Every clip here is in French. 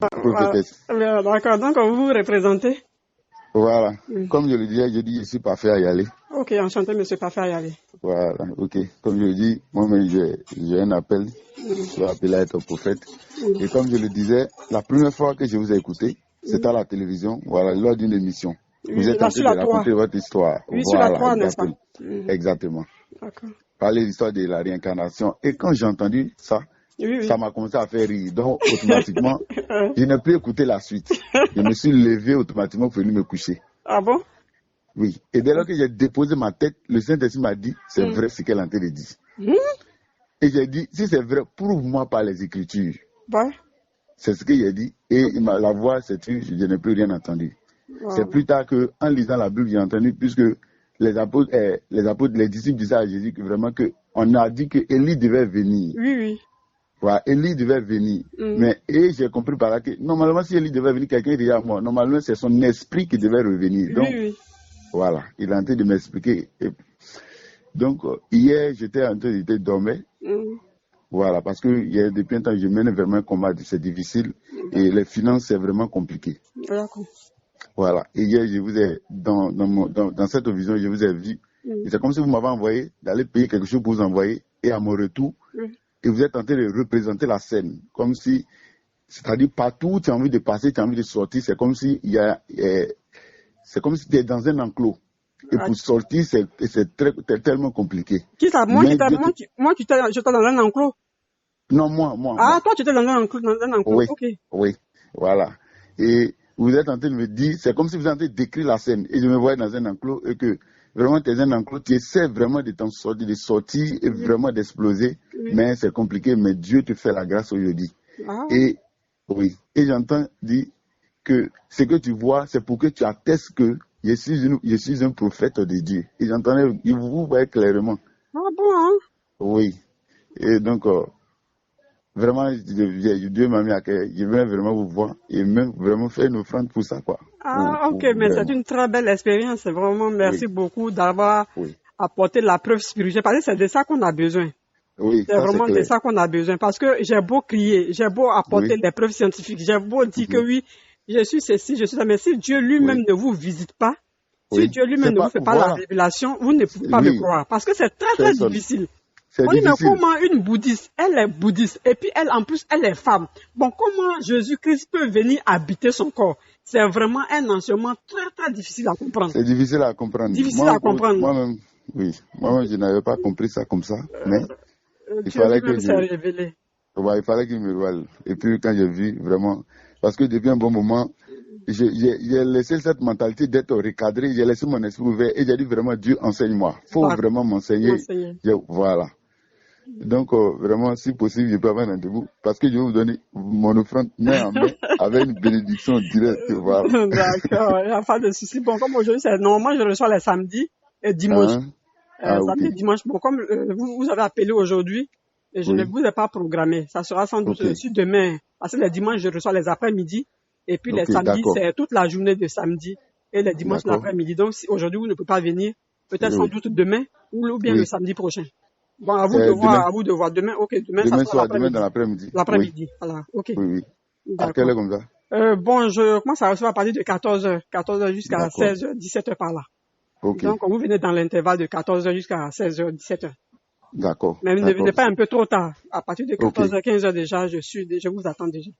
Prophétesse. D'accord, donc vous vous représentez? Voilà. Comme je le disais, je dis je suis parfait à y aller. Ok, enchanté, monsieur Parfait à y aller. Voilà, ok. Comme je le dis, moi-même j'ai un appel. Je suis appelé à être prophète. Et comme je le disais, la première fois que je vous ai écouté, c'était à la télévision, voilà, lors d'une émission. Vous êtes en train de raconter votre histoire. Oui, voilà, sur la 3, n'est-ce pas? Exactement. D'accord. Parler de l'histoire de la réincarnation. Et quand j'ai entendu ça, ça m'a commencé à faire rire. Donc, automatiquement, je n'ai plus écouté la suite. Je me suis levé automatiquement pour venir me coucher. Ah bon? Oui. Et dès lors que j'ai déposé ma tête, le Saint-Esprit m'a dit, c'est vrai ce qu'elle est en train de dire. Et j'ai dit, si c'est vrai, prouve-moi par les Écritures. Ouais. C'est ce que j'ai dit. Et la voix s'est tue, je n'ai plus rien entendu. C'est plus tard qu'en lisant la Bible, j'ai entendu, puisque les apôtres, les disciples disaient à Jésus que vraiment on a dit que Élie devait venir. Oui. Voilà, Élie devait venir. Et j'ai compris par là que normalement, si Élie devait venir, quelqu'un est déjà mort. Normalement, c'est son esprit qui devait revenir. Donc, voilà, il est en train de m'expliquer. Donc, hier, j'étais en train de dormir. Voilà, parce que depuis un temps, je mène vraiment un combat, c'est difficile. Et les finances, c'est vraiment compliqué. Voilà. Et hier, je vous ai, dans cette vision, je vous ai vu. C'est comme si vous m'avez envoyé d'aller payer quelque chose pour vous envoyer. Et à mon retour, et vous êtes en train de représenter la scène. Comme si, c'est-à-dire partout où tu as envie de passer, tu as envie de sortir. C'est comme si c'est comme si tu es dans un enclos. Et pour sortir, c'est tellement compliqué. Qui ça? Moi, j'étais dans un enclos. Non, moi. Toi, tu étais dans un enclos. Oui, ok. Oui, voilà. Et vous êtes en train de me dire, c'est comme si vous êtes en train de décrire la scène. Et je me voyais dans un enclos et que vraiment, tu es un enclos, tu essaies vraiment de t'en sortir, de sortir et vraiment d'exploser. Mais c'est compliqué, mais Dieu te fait la grâce aujourd'hui. Et j'entends dire que ce que tu vois, c'est pour que tu attestes que je suis un prophète de Dieu. Et j'entendais, vous voyez clairement. Ah bon, hein? Oui. Et donc, vraiment, Dieu m'a mis à cœur. Je voulais vraiment vous voir et même vraiment faire une offrande pour ça, quoi. Ok, mais c'est une très belle expérience. Vraiment, merci beaucoup d'avoir apporté la preuve spirituelle. Parce que c'est de ça qu'on a besoin. Oui, c'est vraiment de ça qu'on a besoin. Parce que j'ai beau crier, j'ai beau apporter des preuves scientifiques, j'ai beau dire que oui, je suis ceci, je suis ça. Mais si Dieu lui-même ne vous visite pas, si Dieu lui-même ne vous fait pas la révélation, vous ne pouvez pas me croire. Parce que c'est très difficile. On dit, mais comment une bouddhiste, elle est bouddhiste, et puis elle, en plus, elle est femme. Bon, comment Jésus-Christ peut venir habiter son corps? C'est vraiment un enseignement très difficile à comprendre. C'est difficile à comprendre. Moi-même, je n'avais pas compris ça comme ça, mais il fallait que il fallait qu'il me révèle. Et puis quand j'ai vu, vraiment, parce que depuis un bon moment, j'ai laissé cette mentalité d'être recadré, j'ai laissé mon esprit ouvert et j'ai dit vraiment, Dieu, enseigne-moi. Il faut vraiment m'enseigner. Voilà. Donc, vraiment, si possible, je peux avoir un rendez-vous parce que je vais vous donner mon offrande main en main avec une bénédiction directe. Voilà. D'accord, il n'y a pas de souci. Bon, comme aujourd'hui, c'est normalement, je reçois les samedis et dimanche. Samedi, dimanche. Bon, comme vous avez appelé aujourd'hui, et je ne vous ai pas programmé. Ça sera sans doute demain. Parce que les dimanches, je reçois les après-midi. Et puis les samedis, c'est toute la journée de samedi. Et les dimanches, l'après-midi. Donc, si aujourd'hui, vous ne pouvez pas venir, peut-être sans doute demain ou bien le samedi prochain. Bon, à vous de voir. Demain, ok. Demain, ça sera demain dans l'après-midi. L'après-midi, voilà. Ok. Oui. À quelle heure comme ça? Bon, je commence à recevoir à partir de 14h. 14h jusqu'à 16h, 17h par là. Ok. Donc, vous venez dans l'intervalle de 14h jusqu'à 16h, 17h. D'accord. Mais ne venez pas un peu trop tard. À partir de 14h, 15h déjà, je vous attends déjà.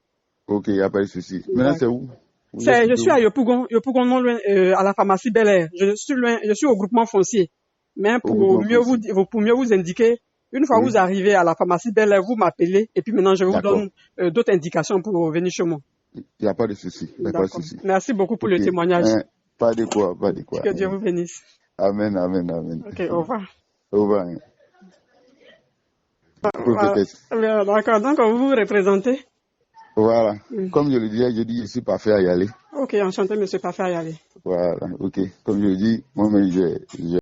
Ok, il n'y a pas de souci. Maintenant, c'est où? Je suis à Yopougon, non loin, à la pharmacie Bel Air. Je suis au groupement foncier. Mais pour mieux vous indiquer, une fois que vous arrivez à la pharmacie Bel Air, vous m'appelez et puis maintenant je vous donne d'autres indications pour venir chez moi. Il n'y a pas de souci. Merci beaucoup pour le témoignage. Pas de quoi. Que Dieu vous bénisse. Amen. Ok, au revoir. Au revoir. D'accord, donc vous vous représentez? Voilà. Comme je le disais, je dis je suis parfait à y aller. Ok, enchanté, monsieur Parfait à y aller. Voilà, ok. Comme je le dis, moi-même, j'ai